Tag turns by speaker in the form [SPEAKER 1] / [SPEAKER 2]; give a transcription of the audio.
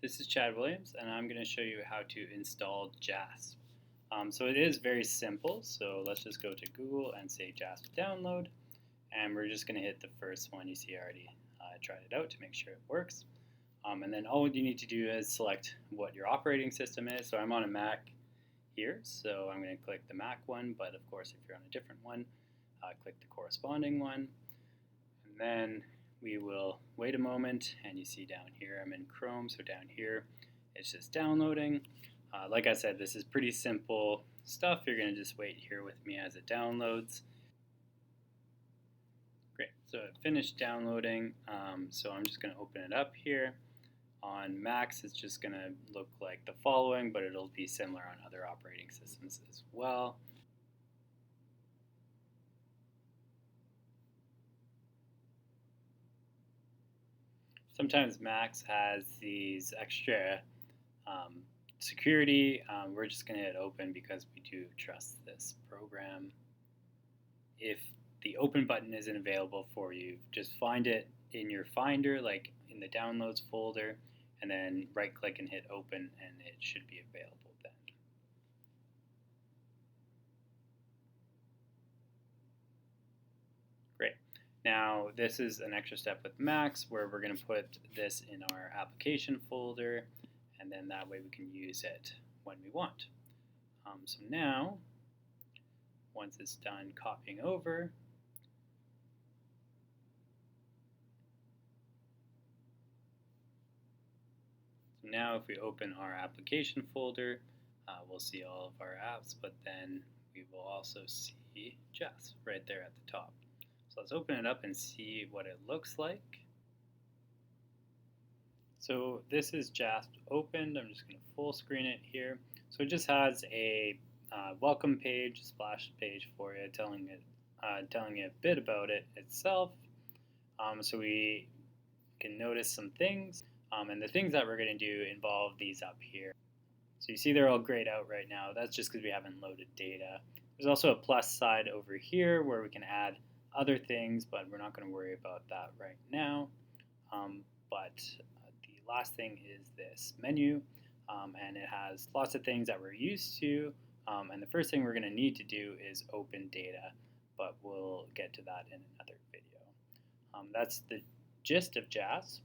[SPEAKER 1] This is Chad Williams, and I'm going to show you how to install JASP. So it is very simple, so let's just go to Google and say JASP download, and we're just going to hit the first one. You see I already tried it out to make sure it works. And then all you need to do is select what your operating system is. So I'm on a Mac here, so I'm going to click the Mac one, but of course if you're on a different one, click the corresponding one. And then we will wait a moment, and you see down here I'm in Chrome, so down here it's just downloading. Like I said, this is pretty simple stuff. You're going to just wait here with me as it downloads. Great, so it finished downloading, so I'm just going to open it up here. On Macs it's just going to look like the following, but it'll be similar on other operating systems as well. Sometimes Macs has these extra security. We're just going to hit open because we do trust this program. If the open button isn't available for you, just find it in your Finder, like in the downloads folder, and then right click and hit open, and it should be available then. Great. Now this is an extra step with Macs where we're going to put this in our application folder, and then that way we can use it when we want. So now, once it's done copying over, so now if we open our application folder, we'll see all of our apps, but then we will also see JASP right there at the top. So let's open it up and see what it looks like. So this is JASP opened. I'm just going to full screen it here. So it just has a welcome page, splash page for you, telling you a bit about it itself. So we can notice some things, and the things that we're going to do involve these up here. So you see they're all grayed out right now. That's just because we haven't loaded data. There's also a plus side over here where we can add other things, but we're not going to worry about that right now. But the last thing is this menu, and it has lots of things that we're used to. And the first thing we're going to need to do is open data, but we'll get to that in another video. That's the gist of JASP.